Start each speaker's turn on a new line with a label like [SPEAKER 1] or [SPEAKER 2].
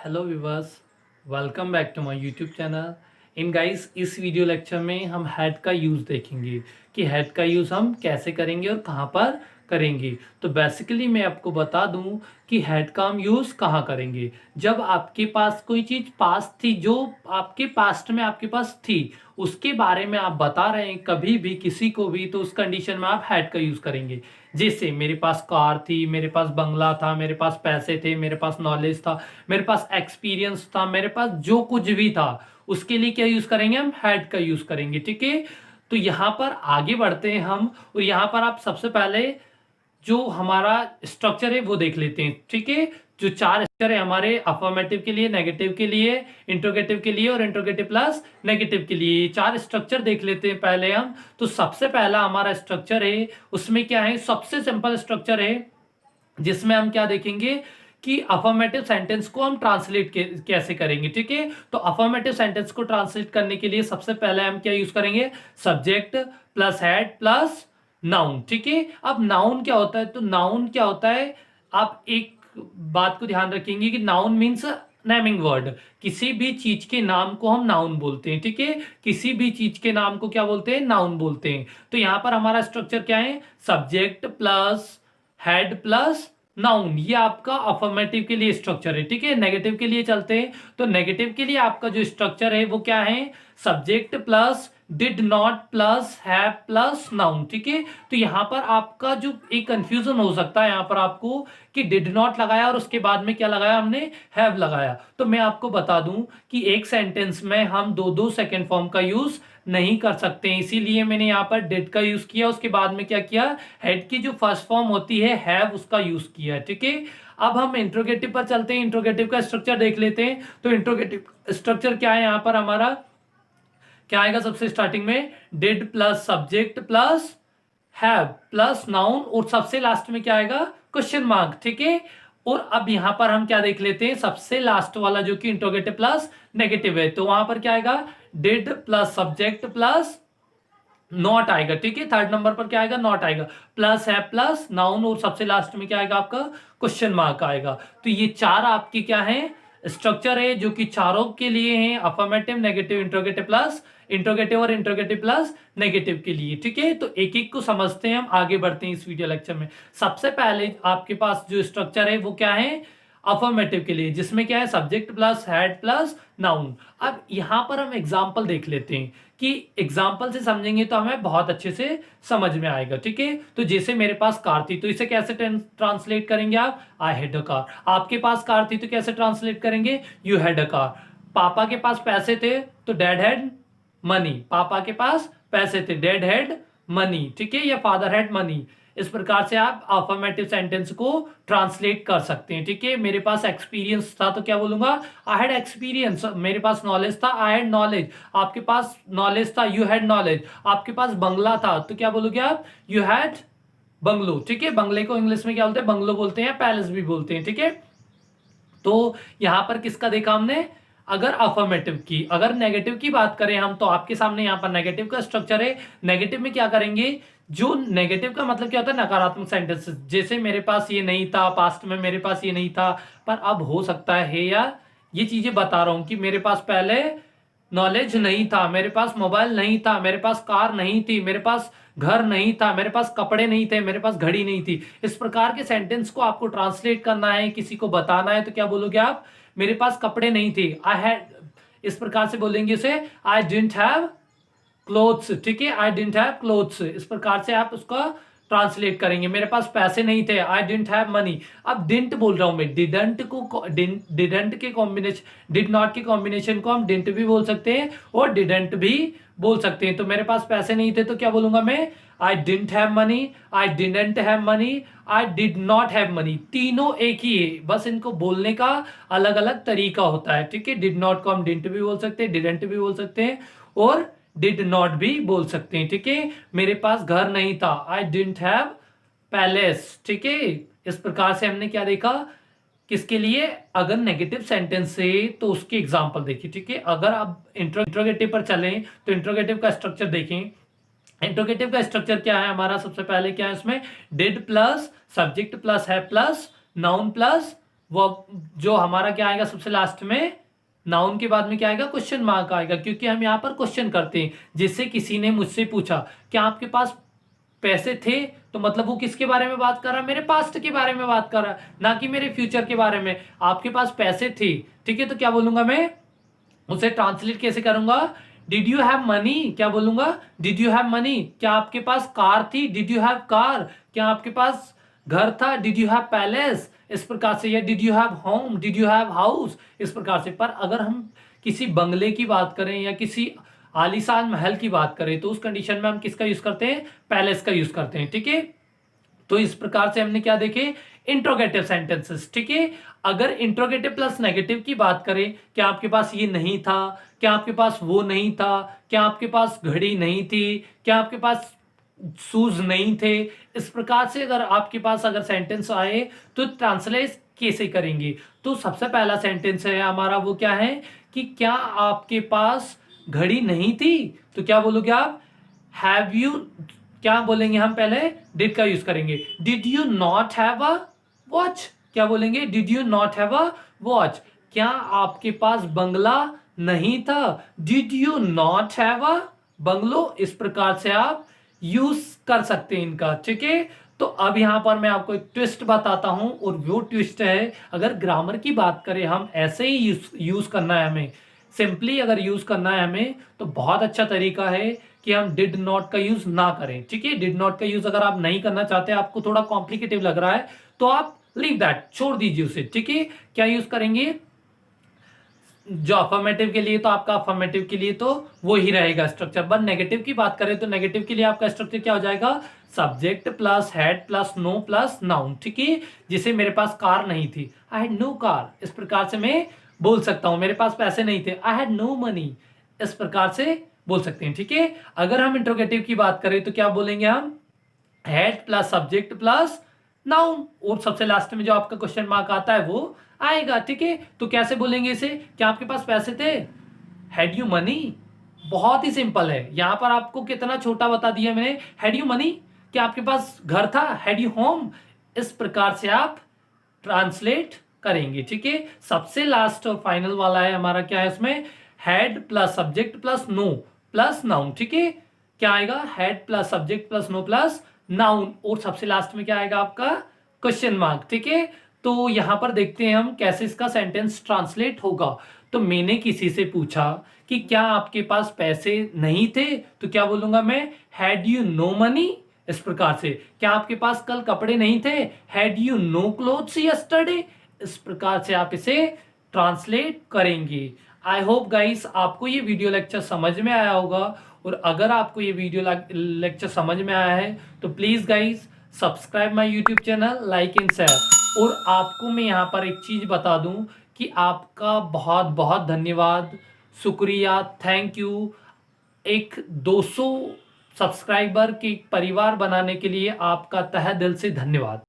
[SPEAKER 1] Hello viewers, welcome back to my YouTube channel. In guys, इस video lecture में हम had का use देखेंगे कि हैड का यूज़ हम कैसे करेंगे और कहाँ पर करेंगे। तो बेसिकली मैं आपको बता दूं कि हैड का हम यूज़ कहाँ करेंगे। जब आपके पास कोई चीज़ पास थी, जो आपके पास्ट में आपके पास थी, उसके बारे में आप बता रहे हैं कभी भी किसी को भी, तो उस कंडीशन में आप हैड का यूज़ करेंगे। जैसे मेरे पास कार थी, मेरे पास बंगला था, मेरे पास पैसे थे, मेरे पास नॉलेज था, मेरे पास एक्सपीरियंस था, मेरे पास जो कुछ भी था, उसके लिए क्या यूज करेंगे? हम हैड का यूज करेंगे। ठीक है, तो यहां पर आगे बढ़ते हैं हम, और यहां पर आप सबसे पहले जो हमारा स्ट्रक्चर है वो देख लेते हैं। ठीक है, जो चार स्ट्रक्चर है हमारे, अफर्मेटिव के लिए, नेगेटिव के लिए, इंट्रोगेटिव के लिए और इंट्रोगेटिव प्लस नेगेटिव के लिए, ये चार स्ट्रक्चर देख लेते हैं पहले हम। तो सबसे पहला हमारा स्ट्रक्चर है, उसमें क्या है, सबसे सिंपल स्ट्रक्चर है, जिसमें हम क्या देखेंगे कि अफर्मेटिव सेंटेंस को हम ट्रांसलेट कैसे करेंगे। ठीक है, तो अफर्मेटिव सेंटेंस को ट्रांसलेट करने के लिए सबसे पहले हम क्या यूज करेंगे? Subject plus head plus noun. ठीक है, अब नाउन क्या होता है? तो नाउन क्या होता है, आप एक बात को ध्यान रखेंगे कि नाउन मीन्स नेमिंग वर्ड। किसी भी चीज के नाम को हम नाउन बोलते हैं। ठीक है, किसी भी चीज के नाम को क्या बोलते हैं? नाउन बोलते हैं। तो यहां पर हमारा स्ट्रक्चर क्या है? Subject plus head plus noun, ये आपका अफर्मेटिव के लिए स्ट्रक्चर है। ठीक है, नेगेटिव के लिए चलते हैं। तो नेगेटिव के लिए आपका जो स्ट्रक्चर है वो क्या है? Subject plus did not plus have plus noun. ठीक है, तो यहां पर आपका जो एक कंफ्यूजन हो सकता है यहां पर आपको, कि डिड नॉट लगाया और उसके बाद में क्या लगाया हमने? हैव लगाया। तो मैं आपको बता दूं कि एक सेंटेंस में हम दो दो सेकेंड फॉर्म का यूज नहीं कर सकते हैं, इसीलिए मैंने यहाँ पर डिड का यूज किया, उसके बाद में क्या किया? हेड की जो फर्स्ट फॉर्म होती है हैव, उसका यूज किया। ठीक है, अब हम इंट्रोगेटिव पर चलते हैं, इंट्रोगेटिव का स्ट्रक्चर देख लेते हैं। तो इंट्रोगेटिव स्ट्रक्चर क्या है यहाँ पर हमारा? क्या आएगा सबसे स्टार्टिंग में? Did plus subject plus have plus noun, और सबसे लास्ट में क्या आएगा? Question mark. ठीक है, और अब यहां पर हम क्या देख लेते हैं? सबसे लास्ट वाला जो कि इंट्रोगेटिव प्लस नेगेटिव है, तो वहां पर क्या आएगा? Did plus subject plus not आएगा। ठीक है, थर्ड नंबर पर क्या आएगा? नॉट आएगा, प्लस है प्लस नाउन, और सबसे लास्ट में क्या आएगा? आपका क्वेश्चन मार्क आएगा। तो ये चार आपके क्या है? स्ट्रक्चर है, जो कि चारों के लिए हैं, affirmative, negative, interrogative plus interrogative और इंट्रोगेटिव प्लस नेगेटिव के लिए। ठीक है, तो एक एक को समझते हैं, हम आगे बढ़ते हैं इस वीडियो लेक्चर में। सबसे पहले आपके पास जो स्ट्रक्चर है वो क्या है? अफर्मेटिव के लिए, जिसमें क्या है? Subject plus head plus noun. अब यहां पर हम एग्जाम्पल देख लेते हैं, कि एग्जाम्पल से समझेंगे तो हमें बहुत अच्छे से समझ में आएगा। ठीक है, तो जैसे मेरे पास कार थी, तो इसे कैसे ट्रांसलेट करेंगे आप? I had a car. आपके पास कार थी तो कैसे ट्रांसलेट करेंगे? You had a car. पापा के पास पैसे थे तो डैड हैड मनी। पापा के पास पैसे थे, डैड हैड मनी। ठीक है, या फादर हैड मनी। इस प्रकार से आप अफर्मेटिव सेंटेंस को ट्रांसलेट कर सकते हैं। ठीक है, मेरे पास एक्सपीरियंस था तो क्या बोलूंगा? I had experience. मेरे पास नॉलेज था, आई हैड नॉलेज। आपके पास नॉलेज था, यू हैड नॉलेज। आपके पास बंगला था तो क्या बोलोगे आप? You had bungalow. ठीक है, बंगले को इंग्लिश में क्या बोलते हैं? बंगलो बोलते हैं, पैलेस भी बोलते हैं। ठीक है, तो यहां पर किसका देखा हमने? अगर अफर्मेटिव की। अगर नेगेटिव की बात करें हम, तो आपके सामने यहां पर नेगेटिव का स्ट्रक्चर है। नेगेटिव में क्या करेंगे? जो नेगेटिव का मतलब क्या होता है? नकारात्मक सेंटेंसेस। जैसे मेरे पास ये नहीं था, पास्ट में मेरे पास ये नहीं था, पर अब हो सकता है, या ये चीजें बता रहा हूं कि मेरे पास पहले नॉलेज नहीं था, मेरे पास मोबाइल नहीं था, मेरे पास कार नहीं थी, मेरे पास घर नहीं था, मेरे पास कपड़े नहीं थे, मेरे पास घड़ी नहीं थी। इस प्रकार के सेंटेंस को आपको ट्रांसलेट करना है, किसी को बताना है, तो क्या बोलोगे आप? मेरे पास कपड़े नहीं थे, आई हैड, इस प्रकार से बोलेंगे उसे, आई डिडंट हैव क्लोथ्स। ठीक है, आई डिडंट हैव क्लोथ्स, इस प्रकार से आप उसका ट्रांसलेट करेंगे। मेरे पास पैसे नहीं थे, आई डिडंट हैव मनी। अब डिडंट बोल रहा हूं मैं, डिडंट को डिडंट के कॉम्बिनेशन, डिड नॉट के कॉम्बिनेशन को हम डिडंट भी बोल सकते हैं और डिडंट भी बोल सकते हैं। तो मेरे पास पैसे नहीं थे तो क्या बोलूंगा मैं? I didn't have money, I didn't have money, I did not have money. तीनों एक ही है, बस इनको बोलने का अलग अलग तरीका होता है। ठीक है, डिड नॉट को हम डिडंट भी बोल सकते हैं, डिडंट भी बोल सकते हैं, और डिड नॉट भी बोल सकते हैं। ठीक है, मेरे पास घर नहीं था, आई डिडंट हैव पैलेस। ठीक है, इस प्रकार से हमने क्या देखा? किसके लिए? अगर नेगेटिव सेंटेंस है तो उसके एग्जांपल देखिए। ठीक है, अगर आप इंट्रोगेटिव पर चलें तो इंट्रोगेटिव का स्ट्रक्चर देखें। इंट्रोगेटिव का स्ट्रक्चर क्या है हमारा? सबसे पहले क्या है इसमें? डिड प्लस सब्जेक्ट प्लस है प्लस नाउन प्लस वो जो हमारा क्या आएगा सबसे लास्ट में, नाउन के बाद में क्या आएगा, क्वेश्चन मार्क आएगा, क्योंकि हम यहाँ पर क्वेश्चन करते हैं। जिससे किसी ने मुझसे पूछा क्या आपके पास पैसे थे, तो मतलब वो किसके बारे में बात कर रहा है, मेरे पास्ट के बारे में बात कर रहा है, ना कि मेरे फ्यूचर के बारे में। आपके पास पैसे थे, ठीक है, तो क्या बोलूंगा मैं, उसे ट्रांसलेट कैसे करूंगा, डिड यू हैव मनी, क्या बोलूंगा, डिड यू हैव मनी। क्या आपके पास कार थी, डिड यू हैव कार। क्या आपके पास घर था, डिड यू हैव पैलेस, इस प्रकार से। या did you have home, did you have house, इस प्रकार से। पर अगर हम किसी बंगले की बात करें या किसी आलीशान महल की बात करें, तो उस कंडीशन में हम किसका यूज करते हैं, पैलेस का यूज करते हैं, ठीक है। तो इस प्रकार से हमने क्या देखे, इंट्रोगेटिव सेंटेंसेस, ठीक है। अगर इंट्रोगेटिव प्लस नेगेटिव की बात करें, क्या आपके पास ये नहीं था, क्या आपके पास वो नहीं था, क्या आपके पास घड़ी नहीं थी, क्या आपके पास शूज नहीं थे, इस प्रकार से अगर आपके पास अगर सेंटेंस आए तो ट्रांसलेट कैसे करेंगे। तो सबसे पहला सेंटेंस है हमारा वो क्या है कि क्या आपके पास घड़ी नहीं थी, तो क्या बोलोगे आप, हैव यू, क्या बोलेंगे हम, पहले डिड का यूज करेंगे, did you not have a watch. क्या बोलेंगे, did you not have a watch. क्या आपके पास बंगला नहीं था, did you not have a bungalow. इस प्रकार से आप यूज कर सकते हैं इनका, ठीक है। तो अब यहां पर मैं आपको एक ट्विस्ट बताता हूं, और वो ट्विस्ट है, अगर ग्रामर की बात करें हम ऐसे ही यूज करना है हमें, सिंपली अगर यूज करना है हमें, तो बहुत अच्छा तरीका है कि हम डिड नॉट का यूज ना करें, ठीक है। डिड नॉट का यूज अगर आप नहीं करना चाहते, आपको थोड़ा कॉम्प्लिकेटिव लग रहा है, तो आप लीव दैट, छोड़ दीजिए उसे, ठीक है। क्या यूज करेंगे, जो अफर्मेटिव के लिए तो आपका अफर्मेटिव के लिए तो वो ही रहेगा स्ट्रक्चर। बट नेगेटिव की बात करें तो नेगेटिव के लिए आपका स्ट्रक्चर क्या हो जाएगा, subject plus had plus no plus noun, ठीक है। जिसे मेरे पास कार नहीं थी, आई हैड नो कार, इस प्रकार से मैं बोल सकता हूं। मेरे पास पैसे नहीं थे, आई हैड नो मनी, इस प्रकार से बोल सकते हैं, ठीक है। अगर हम इंट्रोगेटिव की बात करें तो क्या बोलेंगे हम, had plus subject plus noun, और सबसे लास्ट में जो आपका क्वेश्चन मार्क आता है वो आएगा, ठीक है। तो कैसे बोलेंगे इसे, क्या आपके पास पैसे थे, हैड यू मनी। बहुत ही सिंपल है, यहां पर आपको कितना छोटा बता दिया मैंने, हैड यू मनी। क्या आपके पास घर था, हैड यू होम। इस प्रकार से आप ट्रांसलेट करेंगे, ठीक है। सबसे लास्ट और फाइनल वाला है हमारा, क्या है उसमें, had plus subject plus no plus noun, ठीक है। क्या आएगा, had plus subject plus no plus noun, और सबसे लास्ट में क्या आएगा आपका, क्वेश्चन मार्क, ठीक है। तो यहां पर देखते हैं हम कैसे इसका सेंटेंस ट्रांसलेट होगा। तो मैंने किसी से पूछा कि क्या आपके पास पैसे नहीं थे, तो क्या बोलूंगा मैं, हैड यू नो मनी। इस प्रकार से, क्या आपके पास कल कपड़े नहीं थे, had you know clothes yesterday. इस प्रकार से आप इसे ट्रांसलेट करेंगे। आई होप गाइस आपको ये वीडियो लेक्चर समझ में आया होगा, और अगर आपको ये वीडियो लेक्चर समझ में आया है तो please guys subscribe my YouTube channel, like and share. और आपको मैं यहाँ पर एक चीज बता दूं कि आपका बहुत बहुत धन्यवाद, शुक्रिया, थैंक यू। एक 200 सब्सक्राइबर के परिवार बनाने के लिए आपका तहे दिल से धन्यवाद।